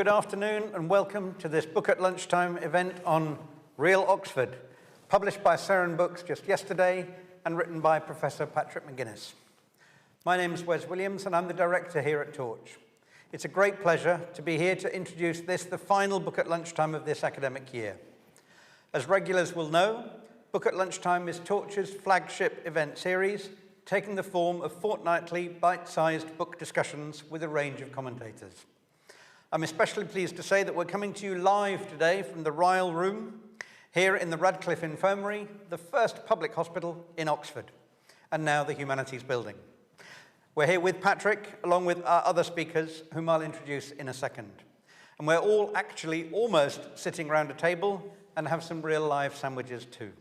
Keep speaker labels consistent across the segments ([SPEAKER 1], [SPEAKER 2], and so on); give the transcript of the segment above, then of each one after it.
[SPEAKER 1] Good afternoon and welcome to this Book at Lunchtime event on Real Oxford, published by Seren Books just yesterday and written by Professor Patrick McGuinness. My name is Wes Williams and I'm the director here at Torch. It's a great pleasure to be here to introduce this, the final Book at Lunchtime of this academic year. As regulars will know, Book at Lunchtime is Torch's flagship event series, taking the form of fortnightly, bite-sized book discussions with a range of commentators. I'm especially pleased to say that we're coming to you live today from the Ryle Room, here in the Radcliffe Infirmary, the first public hospital in Oxford, and now the Humanities Building. We're here with Patrick, along with our other speakers, whom I'll introduce in a second. And we're all actually almost sitting around a table and have some real live sandwiches too.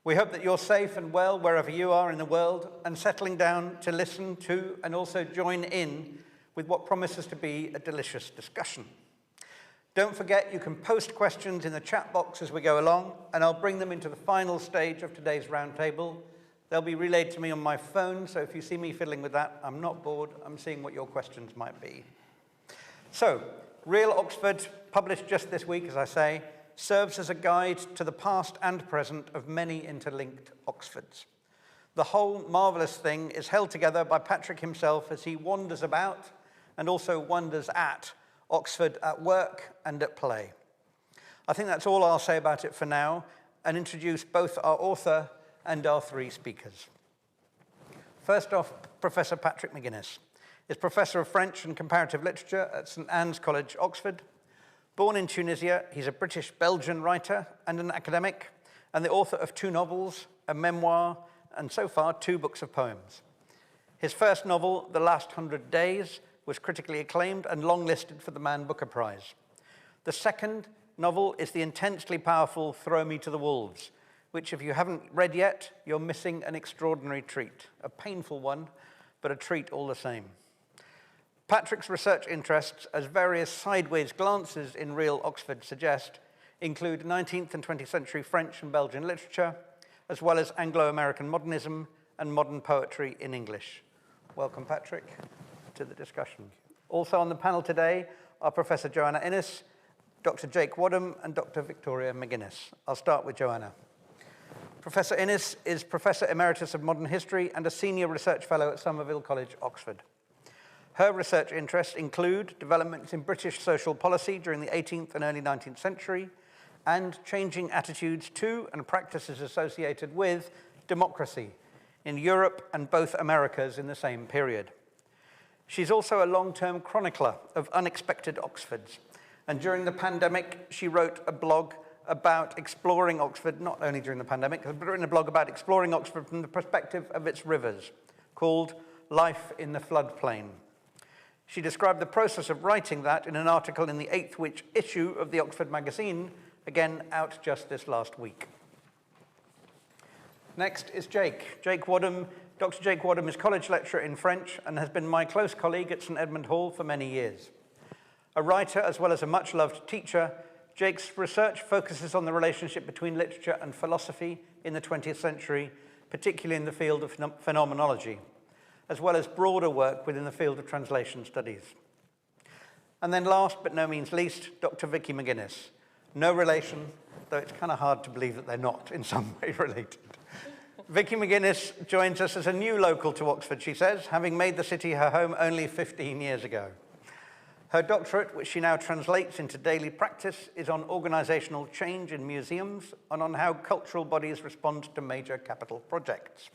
[SPEAKER 1] We hope that you're safe and well wherever you are in the world and settling down to listen to and also join in with what promises to be a delicious discussion. Don't forget you can post questions in the chat box as we go along, and I'll bring them into the final stage of today's roundtable. They'll be relayed to me on my phone, so if you see me fiddling with that, I'm not bored, I'm seeing what your questions might be. So, Real Oxford, published just this week, as I say, serves as a guide to the past and present of many interlinked Oxfords. The whole marvellous thing is held together by Patrick himself as he wanders about and also wonders at Oxford at work and at play. I think that's all I'll say about it for now, and introduce both our author and our three speakers. First off, Professor Patrick McGuinness is Professor of French and Comparative Literature at St Anne's College, Oxford. Born in Tunisia, he's a British-Belgian writer and an academic, and the author of 2 novels, a memoir, and so far 2 books of poems. His first novel, The Last 100 Days, was critically acclaimed and longlisted for the Man Booker Prize. The second novel is the intensely powerful Throw Me to the Wolves, which if you haven't read yet, you're missing an extraordinary treat. A painful one, but a treat all the same. Patrick's research interests, as various sideways glances in Real Oxford suggest, include 19th and 20th century French and Belgian literature, as well as Anglo-American modernism and modern poetry in English. Welcome, Patrick, to the discussion. Also on the panel today are Professor Joanna Innes, Dr. Jake Wadham, and Dr. Victoria McGuinness. I'll start with Joanna. Professor Innes is Professor Emeritus of Modern History and a Senior Research Fellow at Somerville College, Oxford. Her research interests include developments in British social policy during the 18th and early 19th century, and changing attitudes to and practices associated with democracy in Europe and both Americas in the same period. She's also a long-term chronicler of unexpected Oxfords, and during the pandemic, she wrote a blog about exploring Oxford, not only during the pandemic, but written a blog about exploring Oxford from the perspective of its rivers, called Life in the Floodplain. She described the process of writing that in an article in the 8th issue of the Oxford magazine, again out just this last week. Next is Jake Wadham. Dr. Jake Wadham is college lecturer in French and has been my close colleague at St Edmund Hall for many years. A writer as well as a much-loved teacher, Jake's research focuses on the relationship between literature and philosophy in the 20th century, particularly in the field of phenomenology, as well as broader work within the field of translation studies. And then last but no means least, Dr. Vicky McGuinness. No relation, though it's kind of hard to believe that they're not in some way related. Vicky McGuinness joins us as a new local to Oxford, she says, having made the city her home only 15 years ago. Her doctorate, which she now translates into daily practice, is on organisational change in museums and on how cultural bodies respond to major capital projects.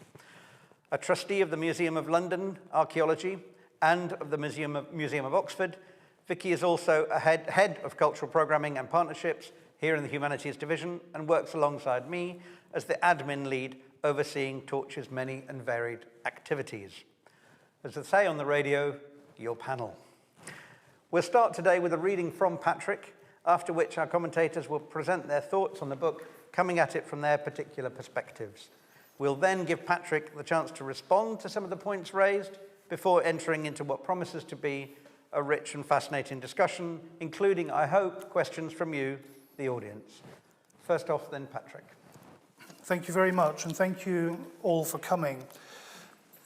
[SPEAKER 1] A trustee of the Museum of London Archaeology and of the Museum of Oxford, Vicky is also a head of cultural programming and partnerships here in the Humanities Division and works alongside me as the admin lead overseeing Torch's many and varied activities. As they say on the radio, your panel. We'll start today with a reading from Patrick, after which our commentators will present their thoughts on the book, coming at it from their particular perspectives. We'll then give Patrick the chance to respond to some of the points raised before entering into what promises to be a rich and fascinating discussion, including, I hope, questions from you, the audience. First off, then, Patrick.
[SPEAKER 2] Thank you very much, and thank you all for coming.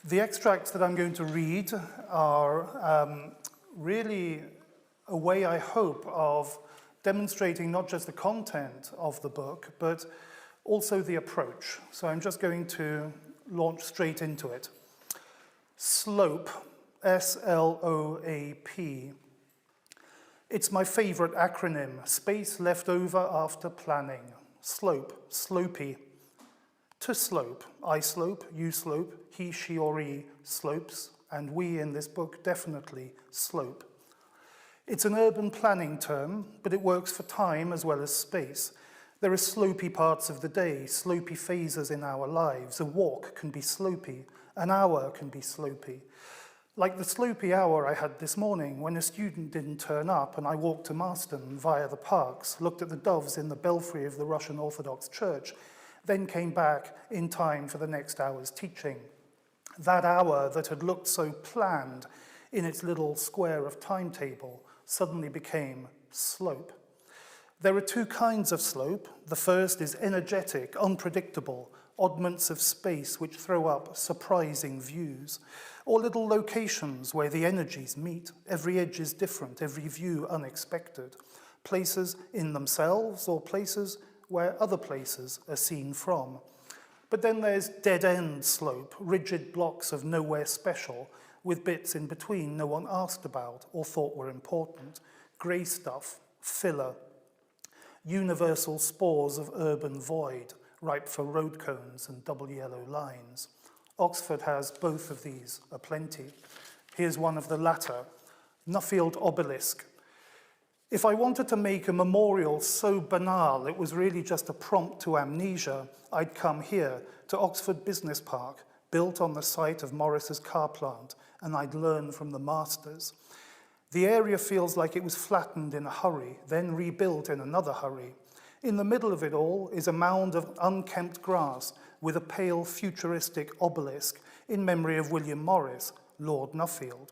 [SPEAKER 2] The extracts that I'm going to read are really a way, I hope, of demonstrating not just the content of the book, but also the approach. So I'm just going to launch straight into it. SLOAP, S-L-O-A-P. It's my favorite acronym, space left over after planning. SLOAP, slopey. To slope, I slope, you slope, he, she, or he slopes, and we in this book definitely slope. It's an urban planning term, but it works for time as well as space. There are slopey parts of the day, slopey phases in our lives. A walk can be slopey, an hour can be slopey. Like the slopey hour I had this morning when a student didn't turn up and I walked to Marston via the parks, looked at the doves in the belfry of the Russian Orthodox Church, then came back in time for the next hour's teaching. That hour that had looked so planned in its little square of timetable suddenly became slope. There are two kinds of slope. The first is energetic, unpredictable, oddments of space which throw up surprising views, or little locations where the energies meet. Every edge is different, every view unexpected. Places in themselves or places where other places are seen from. But then there's dead-end slope, rigid blocks of nowhere special, with bits in between no one asked about or thought were important. Grey stuff, filler, universal spores of urban void, ripe for road cones and double yellow lines. Oxford has both of these aplenty. Here's one of the latter, Nuffield Obelisk. If I wanted to make a memorial so banal it was really just a prompt to amnesia, I'd come here to Oxford Business Park, built on the site of Morris's car plant, and I'd learn from the masters. The area feels like it was flattened in a hurry, then rebuilt in another hurry. In the middle of it all is a mound of unkempt grass with a pale futuristic obelisk in memory of William Morris, Lord Nuffield.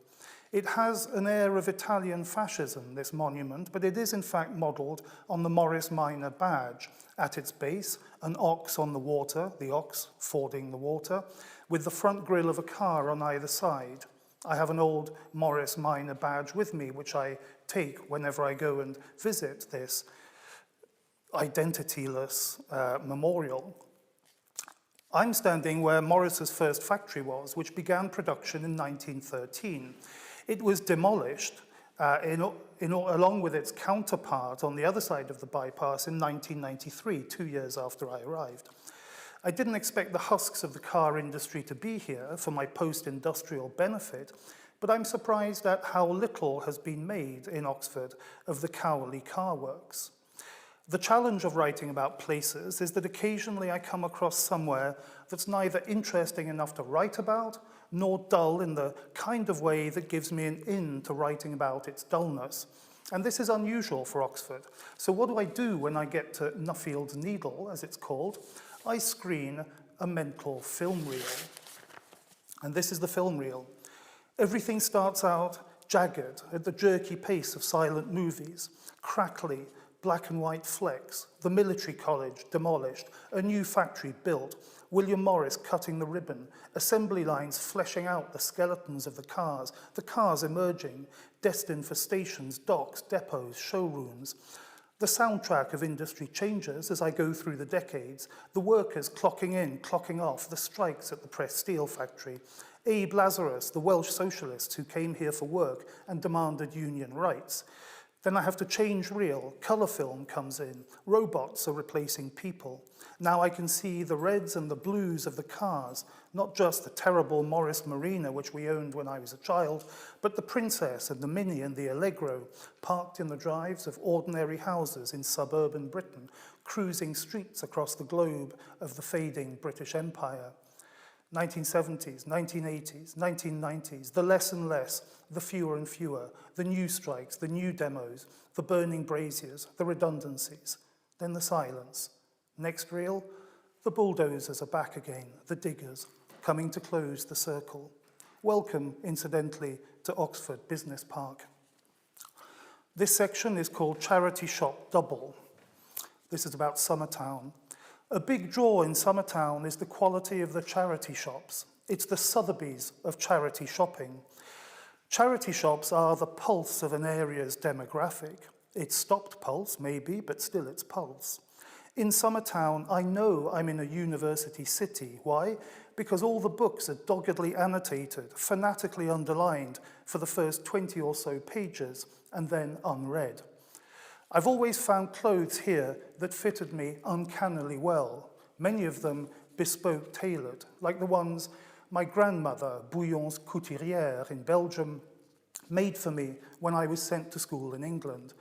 [SPEAKER 2] It has an air of Italian fascism, this monument, but it is in fact modelled on the Morris Minor badge. At its base, an ox on the water, the ox fording the water, with the front grille of a car on either side. I have an old Morris Minor badge with me, which I take whenever I go and visit this identityless memorial. I'm standing where Morris's first factory was, which began production in 1913. It was demolished along with its counterpart on the other side of the bypass in 1993, 2 years after I arrived. I didn't expect the husks of the car industry to be here for my post-industrial benefit, but I'm surprised at how little has been made in Oxford of the Cowley car works. The challenge of writing about places is that occasionally I come across somewhere that's neither interesting enough to write about, nor dull in the kind of way that gives me an in to writing about its dullness. And this is unusual for Oxford. So what do I do when I get to Nuffield's Needle, as it's called? I screen a mental film reel. And this is the film reel. Everything starts out jagged at the jerky pace of silent movies, crackly, black and white flecks, the military college demolished, a new factory built, William Morris cutting the ribbon, assembly lines fleshing out the skeletons of the cars emerging, destined for stations, docks, depots, showrooms. The soundtrack of industry changes as I go through the decades, the workers clocking in, clocking off, the strikes at the pressed steel factory, Abe Lazarus, the Welsh socialists who came here for work and demanded union rights. Then I have to change reel, colour film comes in, robots are replacing people. Now I can see the reds and the blues of the cars, not just the terrible Morris Marina, which we owned when I was a child, but the Princess and the Mini and the Allegro, parked in the drives of ordinary houses in suburban Britain, cruising streets across the globe of the fading British Empire. 1970s, 1980s, 1990s, the less and less, the fewer and fewer, the new strikes, the new demos, the burning braziers, the redundancies, then the silence. Next reel, the bulldozers are back again, the diggers, coming to close the circle. Welcome, incidentally, to Oxford Business Park. This section is called Charity Shop Double. This is about Summertown. A big draw in Summertown is the quality of the charity shops. It's the Sotheby's of charity shopping. Charity shops are the pulse of an area's demographic. It's stopped pulse, maybe, but still it's pulse. In Summertown, I know I'm in a university city. Why? Because all the books are doggedly annotated, fanatically underlined for the first 20 or so pages, and then unread. I've always found clothes here that fitted me uncannily well, many of them bespoke tailored, like the ones my grandmother, Bouillon's couturière in Belgium, made for me when I was sent to school in England.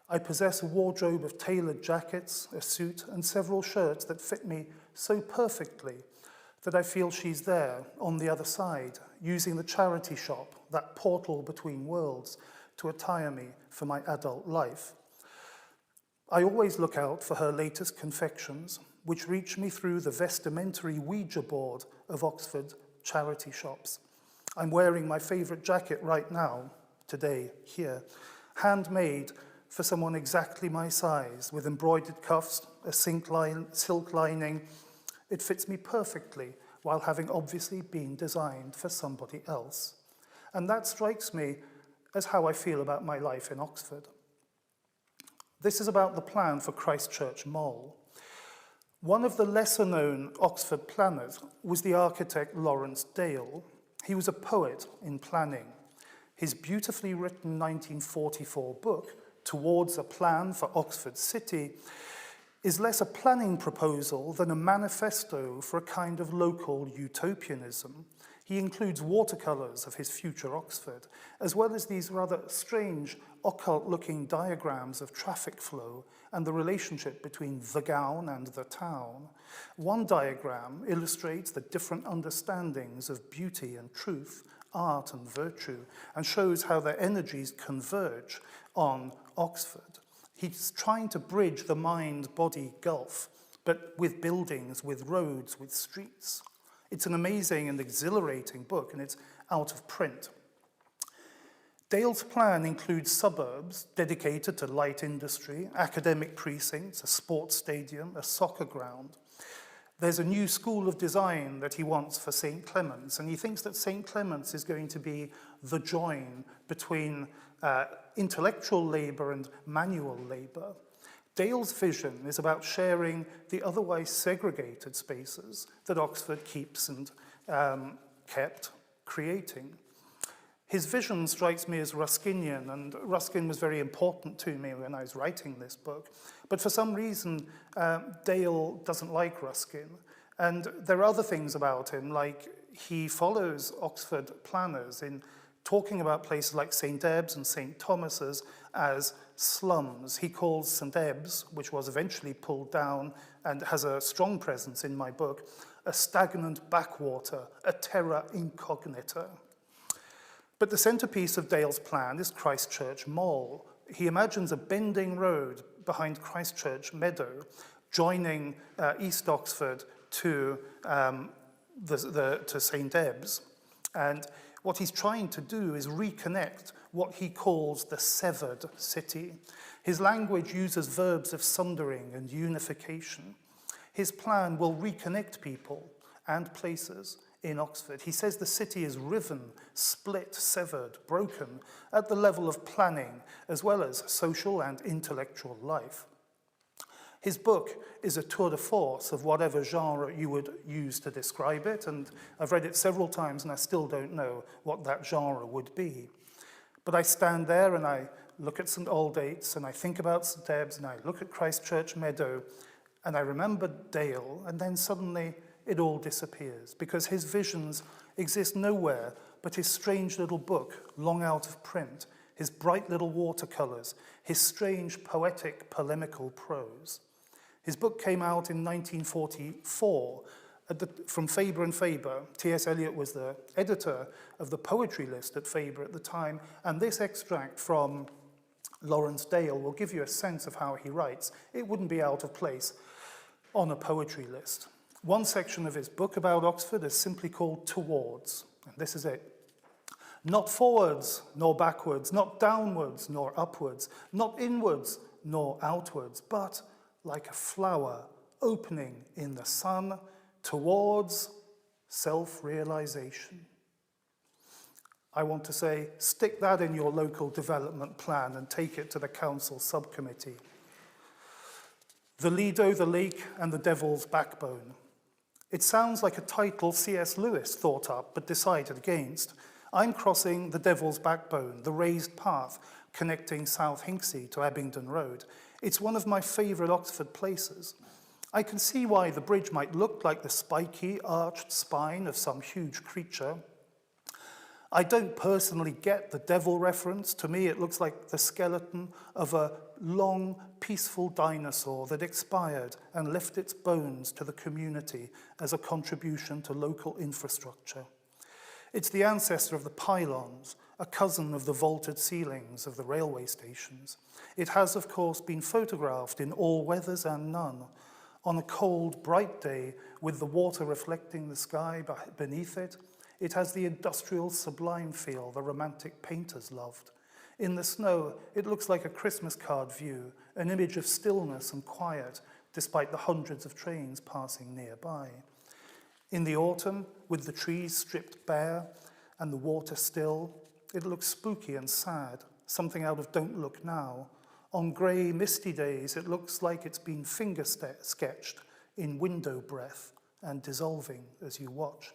[SPEAKER 2] I possess a wardrobe of tailored jackets, a suit, and several shirts that fit me so perfectly that I feel she's there on the other side, using the charity shop, that portal between worlds, to attire me for my adult life. I always look out for her latest confections, which reach me through the vestimentary Ouija board of Oxford charity shops. I'm wearing my favourite jacket right now, today, here, handmade for someone exactly my size, with embroidered cuffs, a silk lining. It fits me perfectly, while having obviously been designed for somebody else. And that strikes me as how I feel about my life in Oxford. This is about the plan for Christchurch Mall. One of the lesser-known Oxford planners was the architect Lawrence Dale. He was a poet in planning. His beautifully written 1944 book, Towards a Plan for Oxford City, is less a planning proposal than a manifesto for a kind of local utopianism. He includes watercolours of his future Oxford, as well as these rather strange, occult-looking diagrams of traffic flow and the relationship between the gown and the town. One diagram illustrates the different understandings of beauty and truth, art and virtue, and shows how their energies converge on Oxford. He's trying to bridge the mind-body gulf, but with buildings, with roads, with streets. It's an amazing and exhilarating book, and it's out of print. Dale's plan includes suburbs dedicated to light industry, academic precincts, a sports stadium, a soccer ground. There's a new school of design that he wants for St. Clement's, and he thinks that St. Clement's is going to be the join between intellectual labour and manual labour. Dale's vision is about sharing the otherwise segregated spaces that Oxford keeps and kept creating. His vision strikes me as Ruskinian, and Ruskin was very important to me when I was writing this book. But for some reason, Dale doesn't like Ruskin. And there are other things about him, like he follows Oxford planners in talking about places like St. Ebbs and St. Thomas's as slums. He calls St. Ebbs, which was eventually pulled down and has a strong presence in my book, a stagnant backwater, a terra incognita. But the centrepiece of Dale's plan is Christchurch Mall. He imagines a bending road behind Christchurch Meadow, joining East Oxford to St. Ebbs. And what he's trying to do is reconnect what he calls the severed city. His language uses verbs of sundering and unification. His plan will reconnect people and places in Oxford. He says the city is riven, split, severed, broken at the level of planning as well as social and intellectual life. His book is a tour de force of whatever genre you would use to describe it, and I've read it several times and I still don't know what that genre would be. But I stand there and I look at St. Aldate's and I think about St. Ebbs and I look at Christchurch Meadow and I remember Dale, and then suddenly it all disappears because his visions exist nowhere but his strange little book, long out of print, his bright little watercolours, his strange poetic polemical prose. His book came out in 1944 from Faber and Faber. T.S. Eliot was the editor of the poetry list at Faber at the time, and this extract from Lawrence Dale will give you a sense of how he writes. It wouldn't be out of place on a poetry list. One section of his book about Oxford is simply called Towards, and this is it. Not forwards nor backwards, not downwards nor upwards, not inwards nor outwards, but like a flower opening in the sun towards self-realization. I want to say, stick that in your local development plan and take it to the council subcommittee. The Lido, the Lake, and the Devil's Backbone. It sounds like a title C.S. Lewis thought up but decided against. I'm crossing the Devil's Backbone, the raised path connecting South Hinksey to Abingdon Road. It's one of my favourite Oxford places. I can see why the bridge might look like the spiky, arched spine of some huge creature. I don't personally get the devil reference. To me, it looks like the skeleton of a long, peaceful dinosaur that expired and left its bones to the community as a contribution to local infrastructure. It's the ancestor of the pylons, a cousin of the vaulted ceilings of the railway stations. It has, of course, been photographed in all weathers and none. On a cold, bright day, with the water reflecting the sky beneath it, it has the industrial sublime feel the romantic painters loved. In the snow, it looks like a Christmas card view, an image of stillness and quiet, despite the hundreds of trains passing nearby. In the autumn, with the trees stripped bare and the water still, it looks spooky and sad, something out of Don't Look Now. On grey, misty days, it looks like it's been finger-sketched in window breath and dissolving as you watch.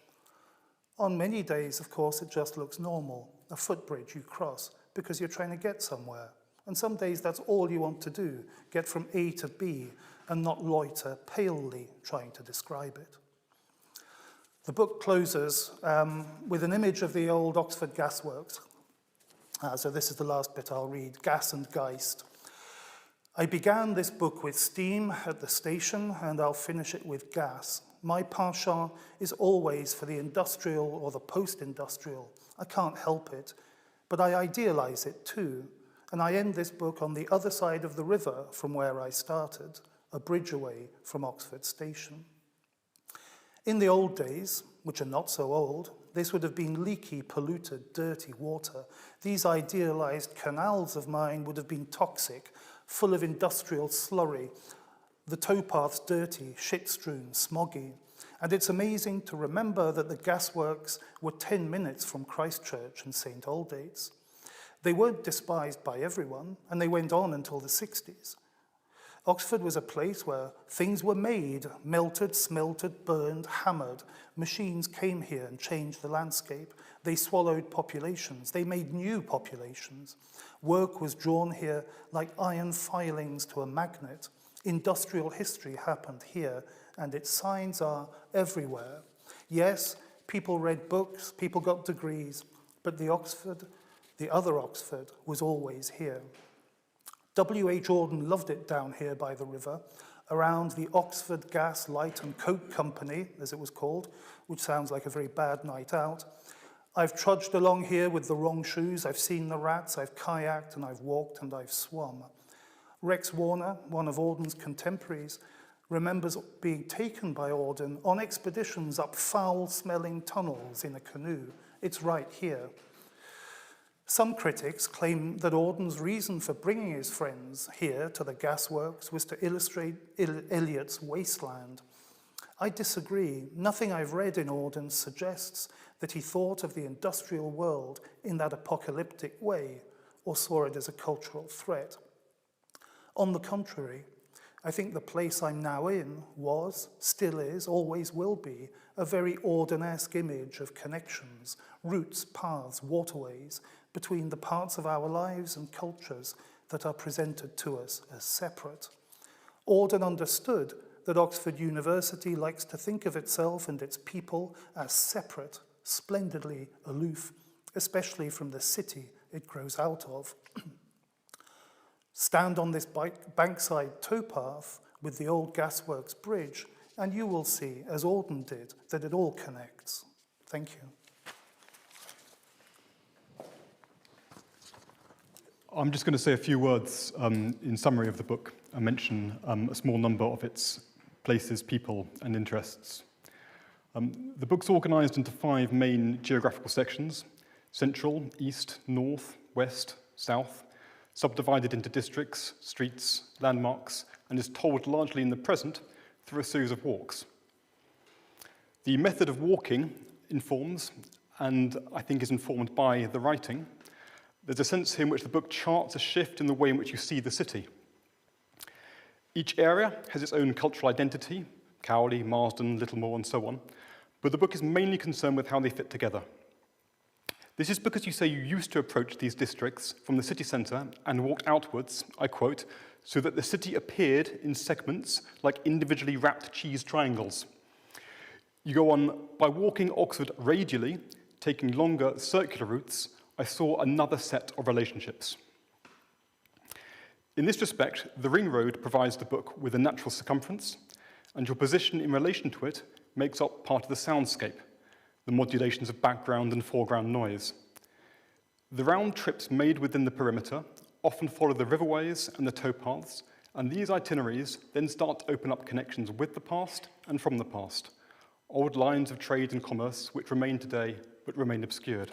[SPEAKER 2] On many days, of course, it just looks normal, a footbridge you cross because you're trying to get somewhere. And some days that's all you want to do, get from A to B and not loiter palely trying to describe it. The book closes with an image of the old Oxford gasworks. So this is the last bit I'll read, Gas and Geist. I began this book with steam at the station, and I'll finish it with gas. My penchant is always for the industrial or the post-industrial. I can't help it, but I idealize it too. And I end this book on the other side of the river from where I started, a bridge away from Oxford Station. In the old days, which are not so old, this would have been leaky, polluted, dirty water. These idealized canals of mine would have been toxic, full of industrial slurry, the towpaths dirty, shit-strewn, smoggy. And it's amazing to remember that the gasworks were 10 minutes from Christchurch and St. Aldate's. They weren't despised by everyone, and they went on until the 60s. Oxford was a place where things were made, melted, smelted, burned, hammered. Machines came here and changed the landscape. They swallowed populations. They made new populations. Work was drawn here like iron filings to a magnet. Industrial history happened here, and its signs are everywhere. Yes, people read books, people got degrees, but the other Oxford, was always here. W.H. Auden loved it down here by the river, around the Oxford Gas, Light and Coke Company, as it was called, which sounds like a very bad night out. I've trudged along here with the wrong shoes. I've seen the rats, I've kayaked, and I've walked, and I've swum. Rex Warner, one of Auden's contemporaries, remembers being taken by Auden on expeditions up foul-smelling tunnels in a canoe. It's right here. Some critics claim that Auden's reason for bringing his friends here to the gasworks was to illustrate Eliot's wasteland. I disagree. Nothing I've read in Auden suggests that he thought of the industrial world in that apocalyptic way or saw it as a cultural threat. On the contrary, I think the place I'm now in was, still is, always will be, a very Auden-esque image of connections, routes, paths, waterways, between the parts of our lives and cultures that are presented to us as separate. Auden understood that Oxford University likes to think of itself and its people as separate, splendidly aloof, especially from the city it grows out of. Stand on this bankside towpath with the old gasworks bridge, and you will see, as Auden did, that it all connects. Thank you.
[SPEAKER 3] I'm just going to say a few words in summary of the book and mention a small number of its places, people, and interests. The book's organised into 5 main geographical sections: central, east, north, west, south, subdivided into districts, streets, landmarks, and is told largely in the present through a series of walks. The method of walking informs and I think is informed by the writing, there's a sense here in which the book charts a shift in the way in which you see the city. Each area has its own cultural identity, Cowley, Marsden, Littlemore, and so on, but the book is mainly concerned with how they fit together. This is because you say you used to approach these districts from the city centre and walk outwards, I quote, so that the city appeared in segments like individually wrapped cheese triangles. You go on, by walking Oxford radially, taking longer circular routes, I saw another set of relationships. In this respect, the ring road provides the book with a natural circumference, and your position in relation to it makes up part of the soundscape, the modulations of background and foreground noise. The round trips made within the perimeter often follow the riverways and the towpaths, and these itineraries then start to open up connections with the past and from the past, old lines of trade and commerce which remain today but remain obscured.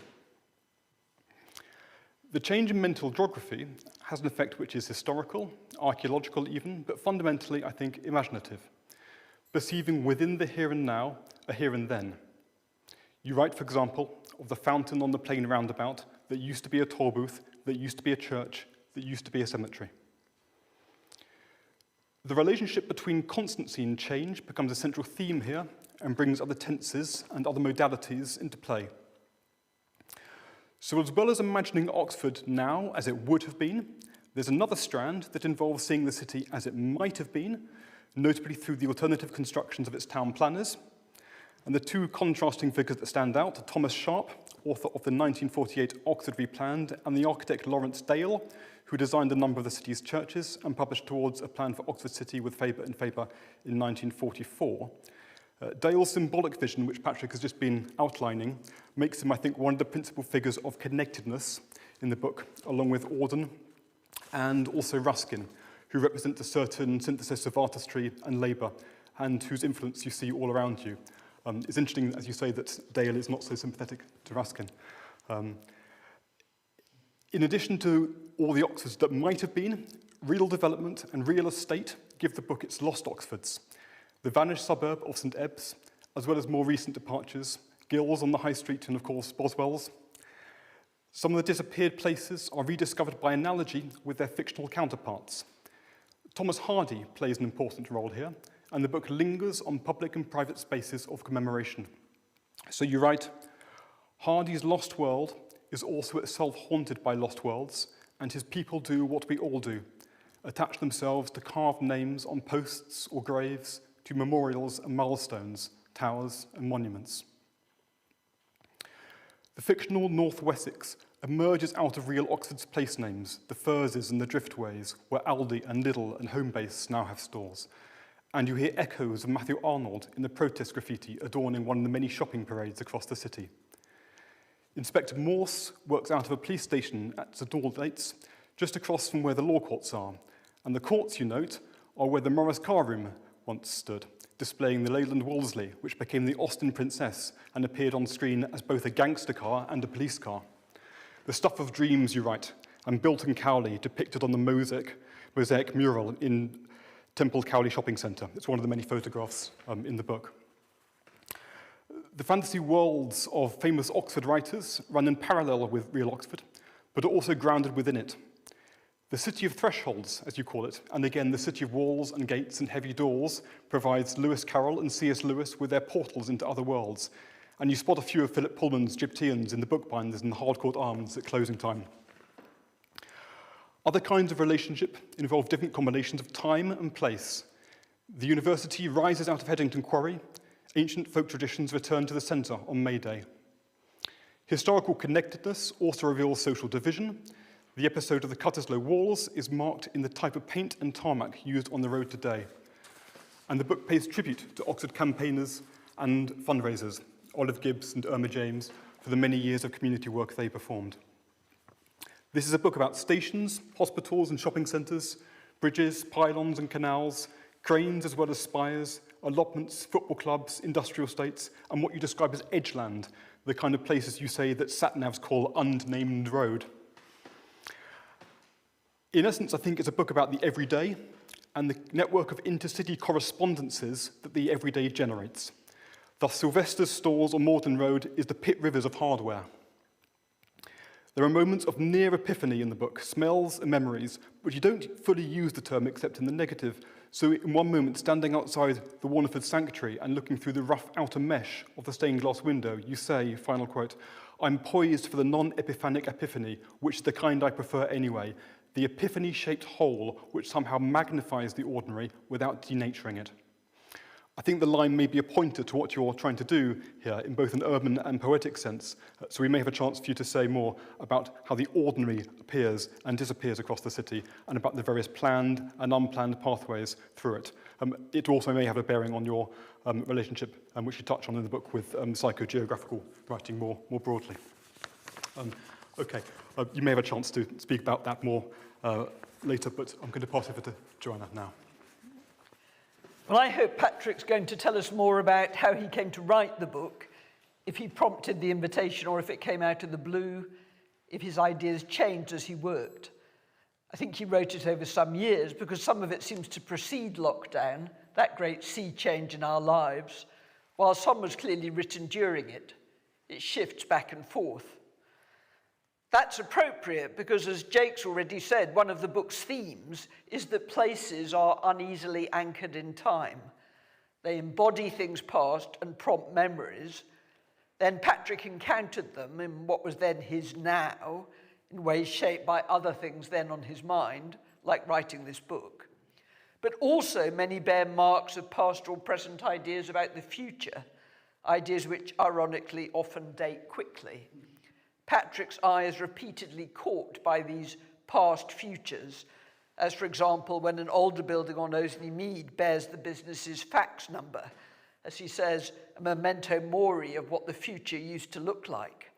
[SPEAKER 3] The change in mental geography has an effect which is historical, archaeological even, but fundamentally, I think, imaginative, perceiving within the here and now a here and then. You write, for example, of the fountain on the plain roundabout that used to be a toll booth, that used to be a church, that used to be a cemetery. The relationship between constancy and change becomes a central theme here and brings other tenses and other modalities into play. So as well as imagining Oxford now as it would have been, there's another strand that involves seeing the city as it might have been, notably through the alternative constructions of its town planners. And the two contrasting figures that stand out are Thomas Sharp, author of the 1948 Oxford Replanned, and the architect Lawrence Dale, who designed a number of the city's churches and published towards a plan for Oxford City with Faber and Faber in 1944. Dale's symbolic vision, which Patrick has just been outlining, makes him, I think, one of the principal figures of connectedness in the book, along with Auden and also Ruskin, who represent a certain synthesis of artistry and labour, and whose influence you see all around you. It's interesting, as you say, that Dale is not so sympathetic to Ruskin. In addition to all the Oxfords that might have been, real development and real estate give the book its lost Oxfords. The vanished suburb of St Ebbs, as well as more recent departures, Gill's on the High Street and, of course, Boswell's. Some of the disappeared places are rediscovered by analogy with their fictional counterparts. Thomas Hardy plays an important role here, and the book lingers on public and private spaces of commemoration. So you write, Hardy's lost world is also itself haunted by lost worlds, and his people do what we all do, attach themselves to carved names on posts or graves, to memorials and milestones, towers and monuments. The fictional North Wessex emerges out of real Oxford's place names, the Furses and the Driftways, where Aldi and Lidl and Homebase now have stores. And you hear echoes of Matthew Arnold in the protest graffiti adorning one of the many shopping parades across the city. Inspector Morse works out of a police station at St Aldate's, just across from where the law courts are. And the courts, you note, are where the Morris car room once stood, displaying the Leyland Wolseley, which became the Austin Princess and appeared on screen as both a gangster car and a police car. The stuff of dreams, you write, and built in Cowley, depicted on the mosaic mural in Temple Cowley Shopping Centre. It's one of the many photographs in the book. The fantasy worlds of famous Oxford writers run in parallel with real Oxford, but are also grounded within it. The city of thresholds, as you call it, and again the city of walls and gates and heavy doors, provides Lewis Carroll and C.S. Lewis with their portals into other worlds. And you spot a few of Philip Pullman's Gyptians in the bookbinders and the Hardcourt Arms at closing time. Other kinds of relationship involve different combinations of time and place. The university rises out of Headington Quarry. Ancient folk traditions return to the centre on May Day. Historical connectedness also reveals social division. The episode of the Cutterslow Walls is marked in the type of paint and tarmac used on the road today. And the book pays tribute to Oxford campaigners and fundraisers, Olive Gibbs and Irma James, for the many years of community work they performed. This is a book about stations, hospitals and shopping centres, bridges, pylons and canals, cranes as well as spires, allotments, football clubs, industrial estates, and what you describe as edgeland, the kind of places you say that sat-navs call unnamed road. In essence, I think it's a book about the everyday and the network of intercity correspondences that the everyday generates. Thus, Sylvester's stores on Morton Road is the pit rivers of hardware. There are moments of near epiphany in the book, smells and memories, but you don't fully use the term except in the negative. So in one moment, standing outside the Warneford sanctuary and looking through the rough outer mesh of the stained glass window, you say, final quote, "I'm poised for the non-epiphanic epiphany, which is the kind I prefer anyway, the epiphany-shaped whole which somehow magnifies the ordinary without denaturing it." I think the line may be a pointer to what you're trying to do here in both an urban and poetic sense, so we may have a chance for you to say more about how the ordinary appears and disappears across the city and about the various planned and unplanned pathways through it. It also may have a bearing on your relationship, which you touch on in the book, with psychogeographical writing more broadly. You may have a chance to speak about that more later, but I'm going to pass over to Joanna now.
[SPEAKER 4] Well, I hope Patrick's going to tell us more about how he came to write the book, if he prompted the invitation or if it came out of the blue, if his ideas changed as he worked. I think he wrote it over some years because some of it seems to precede lockdown, that great sea change in our lives, while some was clearly written during it. It shifts back and forth. That's appropriate because, as Jake's already said, one of the book's themes is that places are uneasily anchored in time. They embody things past and prompt memories. Then Patrick encountered them in what was then his now, in ways shaped by other things then on his mind, like writing this book. But also many bear marks of past or present ideas about the future, ideas which ironically often date quickly. Patrick's eye is repeatedly caught by these past futures, as for example, when an older building on Oseney Mead bears the business's fax number, as he says, a memento mori of what the future used to look like.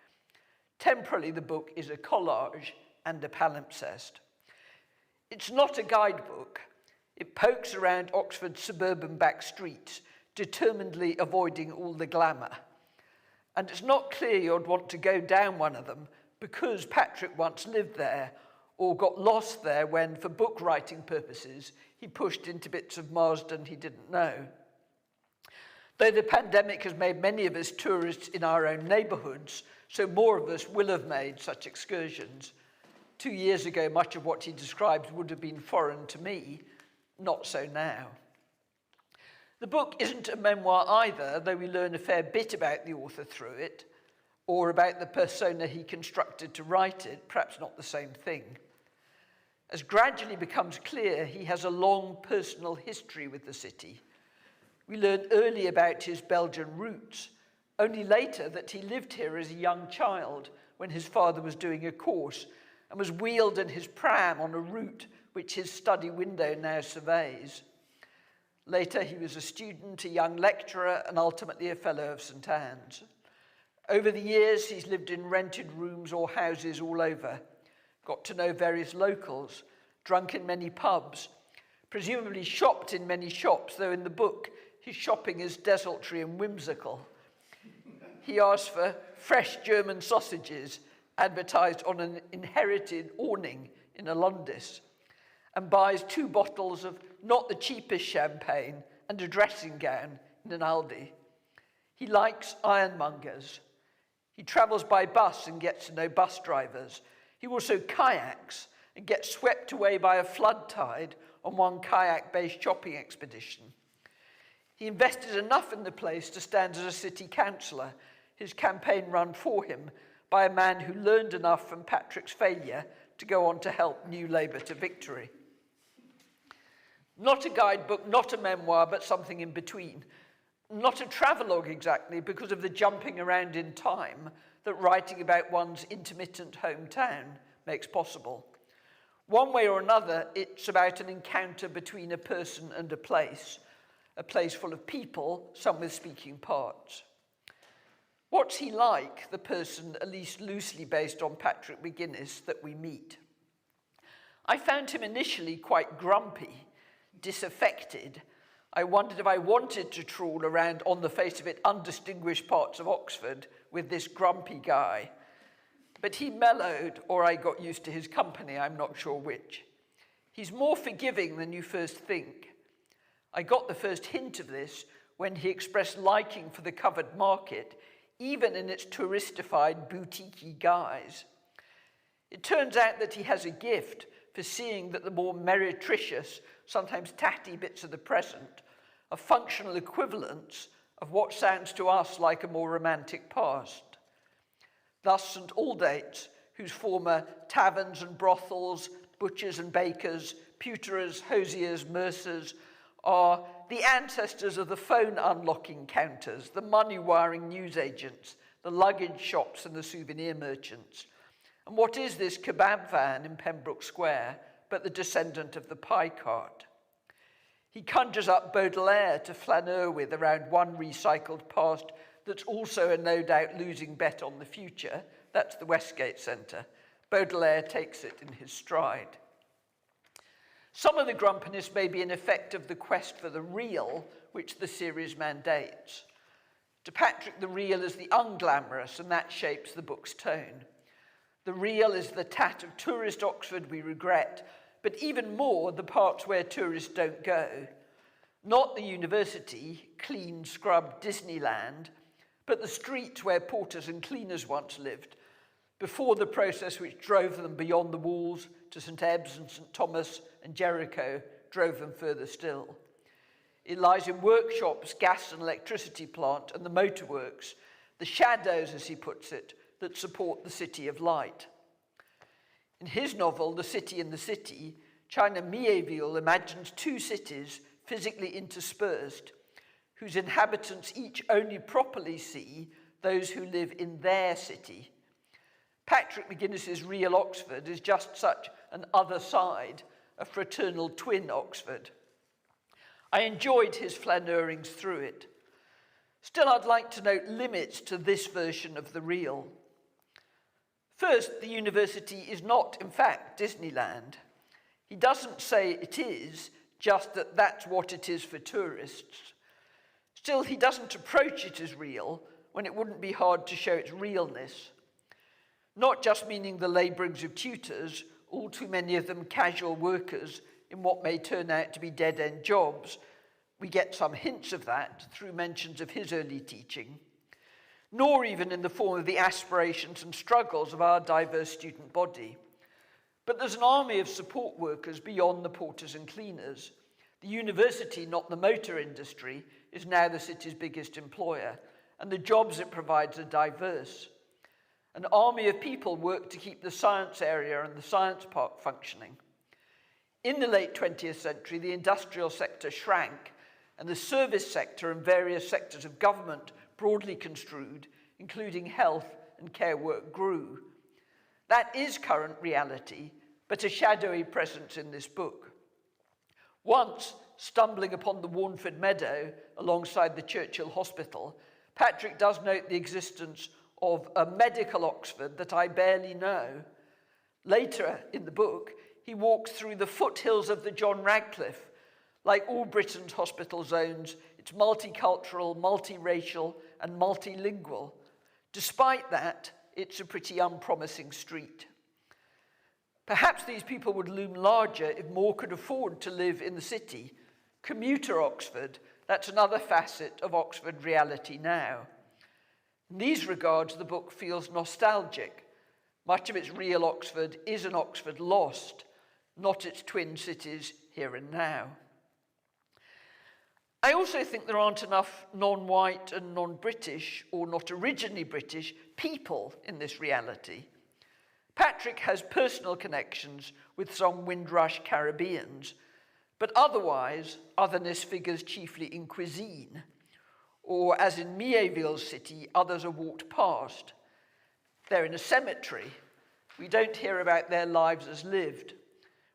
[SPEAKER 4] Temporally, the book is a collage and a palimpsest. It's not a guidebook. It pokes around Oxford's suburban back streets, determinedly avoiding all the glamour. And it's not clear you'd want to go down one of them because Patrick once lived there or got lost there when, for book writing purposes, he pushed into bits of Marsden he didn't know. Though the pandemic has made many of us tourists in our own neighbourhoods, so more of us will have made such excursions. 2 years ago, much of what he describes would have been foreign to me, not so now. The book isn't a memoir either, though we learn a fair bit about the author through it, or about the persona he constructed to write it, perhaps not the same thing. As gradually becomes clear, he has a long personal history with the city. We learn early about his Belgian roots, only later that he lived here as a young child when his father was doing a course and was wheeled in his pram on a route which his study window now surveys. Later, he was a student, a young lecturer, and ultimately a fellow of St. Anne's. Over the years, he's lived in rented rooms or houses all over, got to know various locals, drunk in many pubs, presumably shopped in many shops, though in the book, his shopping is desultory and whimsical. He asks for fresh German sausages, advertised on an inherited awning in a Lundis, and buys 2 bottles of not the cheapest champagne and a dressing gown in an Aldi. He likes ironmongers. He travels by bus and gets to know bus drivers. He also kayaks and gets swept away by a flood tide on one kayak-based shopping expedition. He invested enough in the place to stand as a city councillor, his campaign run for him by a man who learned enough from Patrick's failure to go on to help New Labour to victory. Not a guidebook, not a memoir, but something in between. Not a travelogue exactly, because of the jumping around in time that writing about one's intermittent hometown makes possible. One way or another, it's about an encounter between a person and a place full of people, some with speaking parts. What's he like, the person, at least loosely based on Patrick McGuinness, that we meet? I found him initially quite grumpy, disaffected. I wondered if I wanted to trawl around, on the face of it, undistinguished parts of Oxford with this grumpy guy. But he mellowed, or I got used to his company, I'm not sure which. He's more forgiving than you first think. I got the first hint of this when he expressed liking for the covered market, even in its touristified, boutique-y guise. It turns out that he has a gift for seeing that the more meretricious, sometimes tatty bits of the present are functional equivalents of what sounds to us like a more romantic past. Thus, St. Aldate's, whose former taverns and brothels, butchers and bakers, pewterers, hosiers, mercers, are the ancestors of the phone unlocking counters, the money-wiring newsagents, the luggage shops and the souvenir merchants. And what is this kebab van in Pembroke Square but the descendant of the pie cart? He conjures up Baudelaire to flaneur with around one recycled past that's also a no doubt losing bet on the future. That's the Westgate Centre. Baudelaire takes it in his stride. Some of the grumpiness may be an effect of the quest for the real, which the series mandates. To Patrick, the real is the unglamorous, and that shapes the book's tone. The real is the tat of tourist Oxford we regret, but even more the parts where tourists don't go. Not the university, clean, scrubbed Disneyland, but the streets where porters and cleaners once lived, before the process which drove them beyond the walls to St. Ebbs and St. Thomas and Jericho drove them further still. It lies in workshops, gas and electricity plant, and the motorworks, the shadows, as he puts it, that support the city of light. In his novel, The City in the City, China Miéville imagines two cities physically interspersed, whose inhabitants each only properly see those who live in their city. Patrick McGuinness's real Oxford is just such an other side, a fraternal twin Oxford. I enjoyed his flaneurings through it. Still, I'd like to note limits to this version of the real. First, the university is not, in fact, Disneyland. He doesn't say it is, just that that's what it is for tourists. Still, he doesn't approach it as real when it wouldn't be hard to show its realness. Not just meaning the labourings of tutors, all too many of them casual workers in what may turn out to be dead-end jobs. We get some hints of that through mentions of his early teaching, nor even in the form of the aspirations and struggles of our diverse student body. But there's an army of support workers beyond the porters and cleaners. The university, not the motor industry, is now the city's biggest employer, and the jobs it provides are diverse. An army of people work to keep the science area and the science park functioning. In the late 20th century, the industrial sector shrank, and the service sector and various sectors of government, broadly construed, including health and care work, grew. That is current reality, but a shadowy presence in this book. Once, stumbling upon the Warnford Meadow alongside the Churchill Hospital, Patrick does note the existence of a medical Oxford that I barely know. Later in the book, he walks through the foothills of the John Radcliffe. Like all Britain's hospital zones, it's multicultural, multiracial, and multilingual. Despite that, it's a pretty unpromising street. Perhaps these people would loom larger if more could afford to live in the city. Commuter Oxford, that's another facet of Oxford reality now. In these regards, the book feels nostalgic. Much of its real Oxford is an Oxford lost, not its twin cities here and now. I also think there aren't enough non-white and non-British, or not originally British, people in this reality. Patrick has personal connections with some Windrush Caribbeans, but otherwise, otherness figures chiefly in cuisine, or as in Miéville's city, others are walked past. They're in a cemetery. We don't hear about their lives as lived.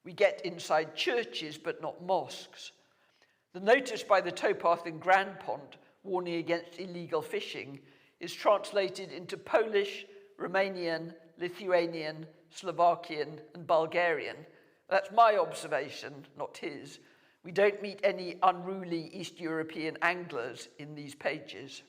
[SPEAKER 4] We get inside churches, but not mosques. The notice by the towpath in Grand Pont warning against illegal fishing is translated into Polish, Romanian, Lithuanian, Slovakian, and Bulgarian. That's my observation, not his. We don't meet any unruly East European anglers in these pages.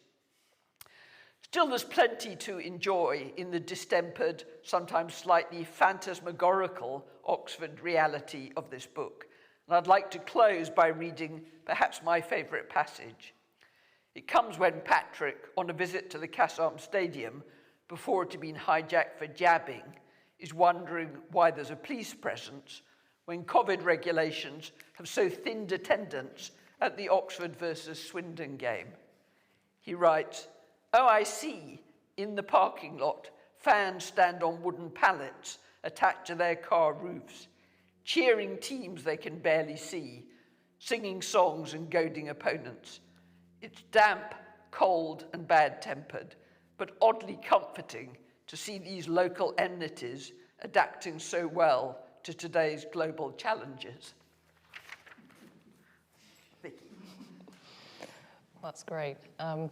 [SPEAKER 4] Still, there's plenty to enjoy in the distempered, sometimes slightly phantasmagorical Oxford reality of this book. And I'd like to close by reading perhaps my favourite passage. It comes when Patrick, on a visit to the Kassam Stadium, before it had been hijacked for jabbing, is wondering why there's a police presence when COVID regulations have so thinned attendance at the Oxford versus Swindon game. He writes, "Oh, I see, in the parking lot, fans stand on wooden pallets attached to their car roofs, cheering teams they can barely see, singing songs and goading opponents. It's damp, cold, and bad-tempered, but oddly comforting to see these local enmities adapting so well to today's global challenges." Vicky.
[SPEAKER 5] That's great. I'm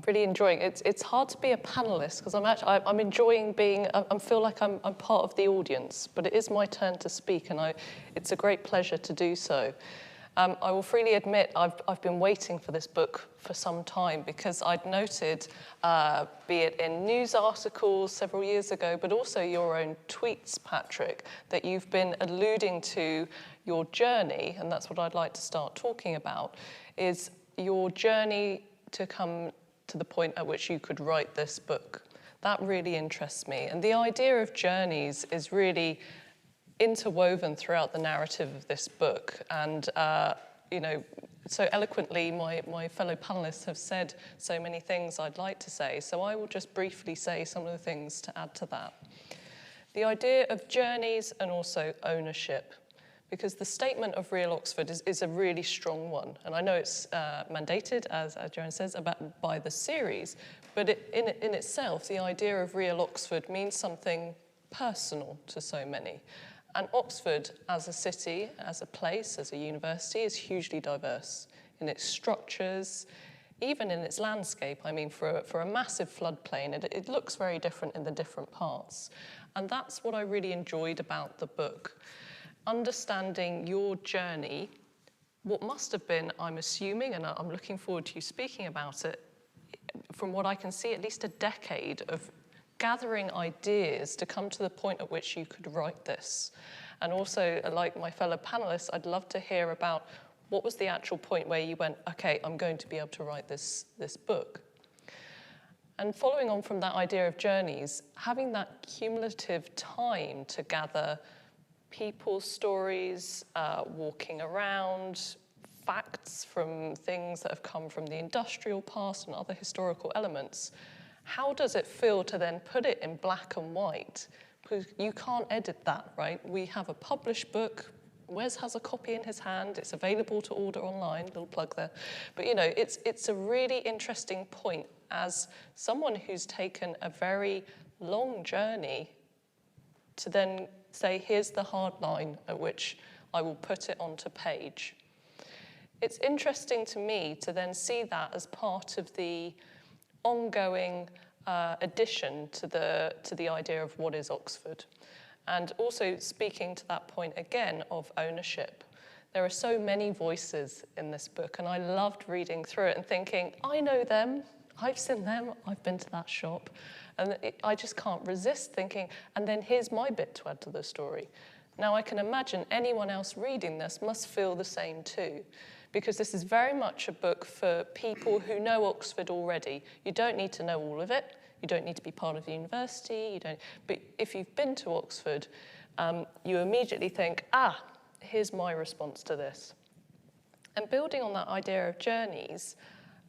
[SPEAKER 5] really enjoying it. It's hard to be a panelist because I'm enjoying being. I feel like I'm part of the audience, but it is my turn to speak, and it's a great pleasure to do so. I will freely admit I've been waiting for this book for some time because I'd noted, be it in news articles several years ago, but also your own tweets, Patrick, that you've been alluding to your journey, and that's what I'd like to start talking about, is your journey to come to the point at which you could write this book. That really interests me. And the idea of journeys is really interwoven throughout the narrative of this book. And, so eloquently, my fellow panelists have said so many things I'd like to say. So I will just briefly say some of the things to add to that. The idea of journeys and also ownership, because the statement of Real Oxford is a really strong one. And I know it's mandated, as Joanna says, by the series, but in itself, the idea of Real Oxford means something personal to so many. And Oxford, as a city, as a place, as a university, is hugely diverse in its structures, even in its landscape. I mean, for a massive floodplain, it looks very different in the different parts. And that's what I really enjoyed about the book. Understanding your journey, what must have been, I'm assuming, and I'm looking forward to you speaking about it, from what I can see, at least a decade of gathering ideas to come to the point at which you could write this. And also, like my fellow panelists, I'd love to hear about what was the actual point where you went, okay, I'm going to be able to write this book. And following on from that idea of journeys, having that cumulative time to gather people's stories, walking around, facts from things that have come from the industrial past and other historical elements, how does it feel to then put it in black and white? Because you can't edit that, right? We have a published book. Wes has a copy in his hand. It's available to order online, little plug there. But it's a really interesting point as someone who's taken a very long journey to then say, here's the hard line at which I will put it onto page. It's interesting to me to then see that as part of the ongoing addition to the idea of what is Oxford. And also speaking to that point again of ownership. There are so many voices in this book, and I loved reading through it and thinking, I know them, I've seen them, I've been to that shop. And I just can't resist thinking, and then here's my bit to add to the story. Now I can imagine anyone else reading this must feel the same too, because this is very much a book for people who know Oxford already. You don't need to know all of it. You don't need to be part of the university. But if you've been to Oxford, you immediately think, here's my response to this. And building on that idea of journeys,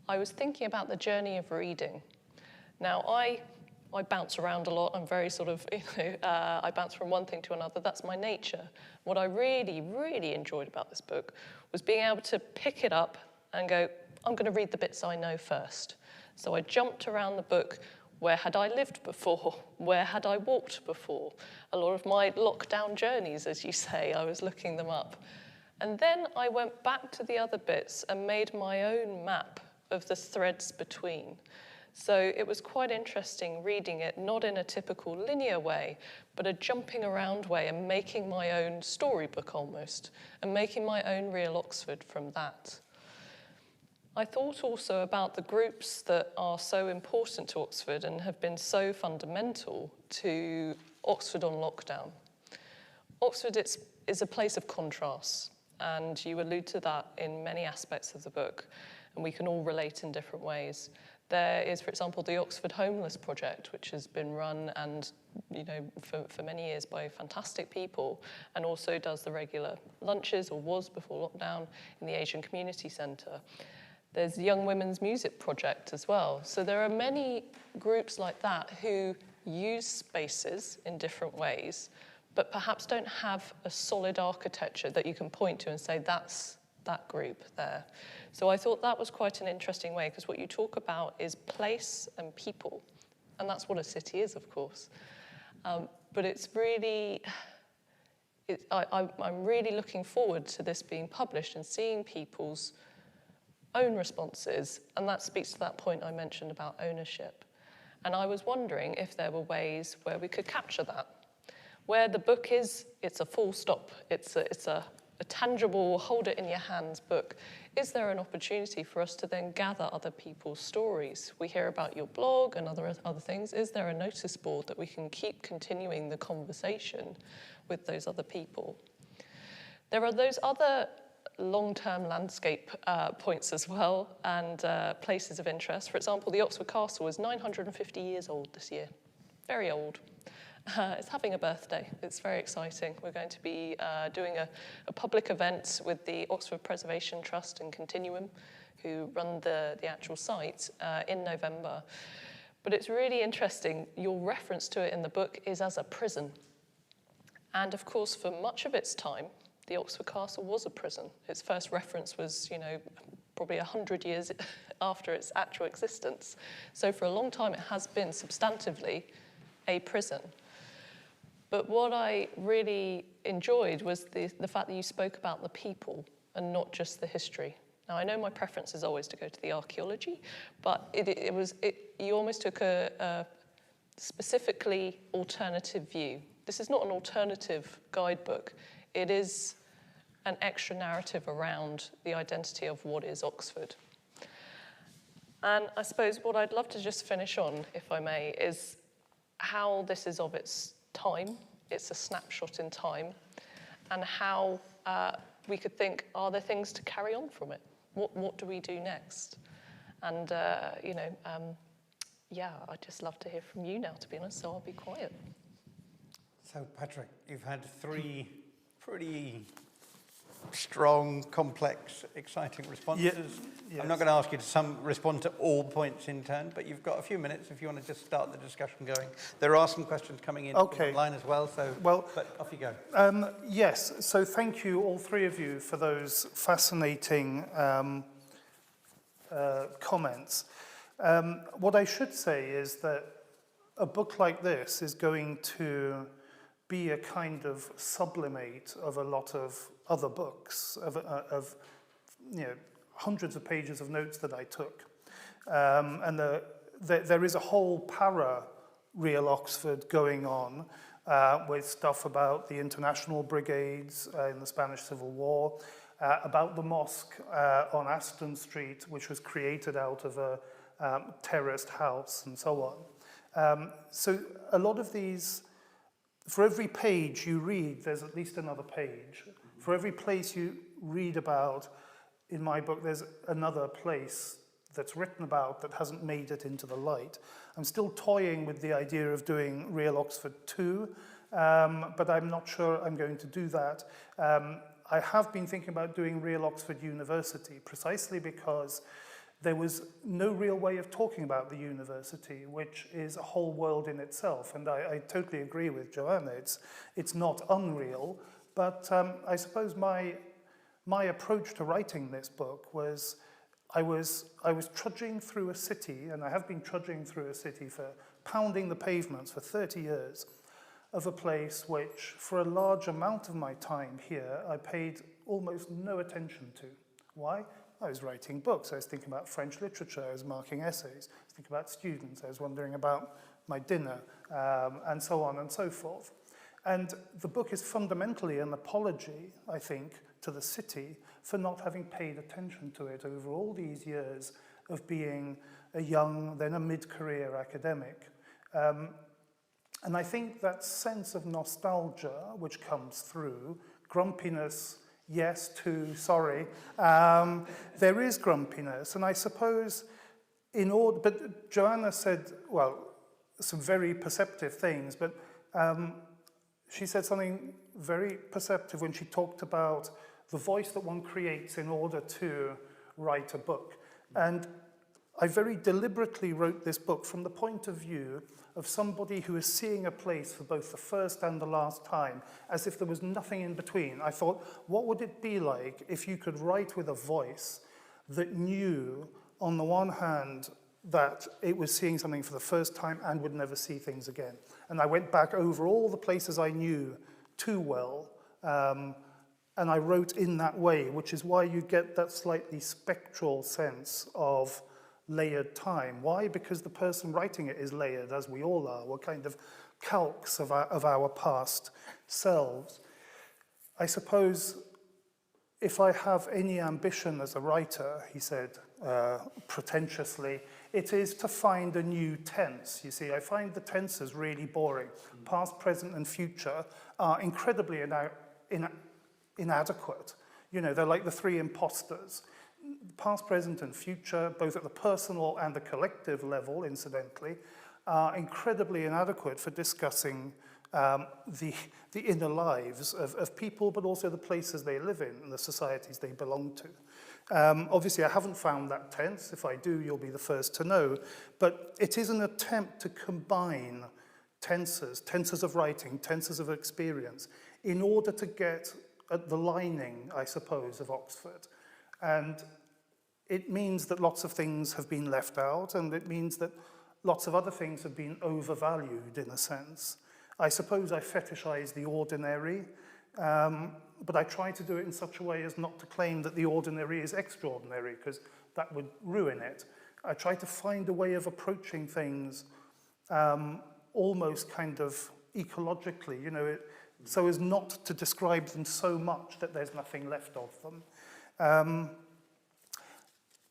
[SPEAKER 5] I was thinking about the journey of reading. Now, I bounce around a lot. I'm very sort of, I bounce from one thing to another. That's my nature. What I really, really enjoyed about this book was being able to pick it up and go, I'm going to read the bits I know first. So I jumped around the book. Where had I lived before? Where had I walked before? A lot of my lockdown journeys, as you say, I was looking them up. And then I went back to the other bits and made my own map of the threads between. So it was quite interesting reading it, not in a typical linear way, but a jumping around way and making my own storybook almost, and making my own Real Oxford from that. I thought also about the groups that are so important to Oxford and have been so fundamental to Oxford on lockdown. Oxford is a place of contrasts, and you allude to that in many aspects of the book. and we can all relate in different ways. There is, for example, the Oxford Homeless Project, which has been run and, for many years by fantastic people, and also does the regular lunches, or was before lockdown, in the Asian Community Centre. There's the Young Women's Music Project as well. So there are many groups like that who use spaces in different ways, but perhaps don't have a solid architecture that you can point to and say, that's that group there. So I thought that was quite an interesting way, because what you talk about is place and people, and that's what a city is, of course. But it's really, I'm really looking forward to this being published and seeing people's own responses, and that speaks to that point I mentioned about ownership. And I was wondering if there were ways where we could capture that, where the book is, it's a full stop, it's a tangible, hold it in your hands book. Is there an opportunity for us to then gather other people's stories? We hear about your blog and other things. Is there a notice board that we can keep continuing the conversation with those other people? There are those other long-term landscape points as well, and places of interest. For example, the Oxford Castle is 950 years old this year. Very old. It's having a birthday. It's very exciting. We're going to be doing a public event with the Oxford Preservation Trust and Continuum, who run the actual site, in November. But it's really interesting. Your reference to it in the book is as a prison. And of course, for much of its time, the Oxford Castle was a prison. Its first reference was, probably 100 years after its actual existence. So for a long time, it has been substantively a prison. But what I really enjoyed was the fact that you spoke about the people and not just the history. Now, I know my preference is always to go to the archaeology, but you almost took a specifically alternative view. This is not an alternative guidebook. It is an extra narrative around the identity of what is Oxford. And I suppose what I'd love to just finish on, if I may, is how this is of its time. It's a snapshot in time, and how we could think, are there things to carry on from it? What do we do next? And, I'd just love to hear from you now, to be honest, so I'll be quiet.
[SPEAKER 1] So, Patrick, you've had 3 pretty strong, complex, exciting responses.
[SPEAKER 2] Yes.
[SPEAKER 1] I'm not going to ask you to respond to all points in turn, but you've got a few minutes if you want to just start the discussion going. There are some questions coming in online as well, but off you go.
[SPEAKER 2] Yes, so thank you, all 3 of you, for those fascinating comments. What I should say is that a book like this is going to be a kind of sublimate of a lot of other books, of hundreds of pages of notes that I took. And there is a whole para-Real Oxford going on with stuff about the international brigades in the Spanish Civil War, about the mosque on Aston Street, which was created out of a terraced house, and so on. So a lot of these, for every page you read, there's at least another page. For every place you read about in my book, there's another place that's written about that hasn't made it into the light. I'm still toying with the idea of doing Real Oxford 2, but I'm not sure I'm going to do that. I have been thinking about doing Real Oxford University, precisely because there was no real way of talking about the university, which is a whole world in itself. And I totally agree with Joanna. It's not unreal, but I suppose my approach to writing this book was I was trudging through a city, and I have been trudging through a city for pounding the pavements for 30 years, of a place which, for a large amount of my time here, I paid almost no attention to. Why? I was writing books, I was thinking about French literature, I was marking essays, I was thinking about students, I was wondering about my dinner, and so on and so forth. And the book is fundamentally an apology, I think, to the city for not having paid attention to it over all these years of being a young, then a mid-career academic. And I think that sense of nostalgia which comes through, grumpiness yes, too, sorry. There is grumpiness, and I suppose but Joanna said, well, some very perceptive things, but she said something very perceptive when she talked about the voice that one creates in order to write a book. And I very deliberately wrote this book from the point of view of somebody who is seeing a place for both the first and the last time, as if there was nothing in between. I thought, what would it be like if you could write with a voice that knew, on the one hand, that it was seeing something for the first time and would never see things again? And I went back over all the places I knew too well, and I wrote in that way, which is why you get that slightly spectral sense of layered time. Why? Because the person writing it is layered, as we all are. We're kind of calques of our past selves. I suppose if I have any ambition as a writer, he said pretentiously, it is to find a new tense. You see, I find the tenses really boring. Past, present, and future are incredibly inadequate. You know, they're like the three imposters. Past, present, and future, both at the personal and the collective level, incidentally, are incredibly inadequate for discussing the inner lives of people, but also the places they live in and the societies they belong to. Obviously, I haven't found that tense. If I do, you'll be the first to know. But it is an attempt to combine tenses of writing, tenses of experience, in order to get at the lining, I suppose, of Oxford. And it means that lots of things have been left out, and it means that lots of other things have been overvalued, in a sense. I suppose I fetishize the ordinary, but I try to do it in such a way as not to claim that the ordinary is extraordinary, because that would ruin it. I try to find a way of approaching things almost kind of ecologically, you know, so as not to describe them so much that there's nothing left of them.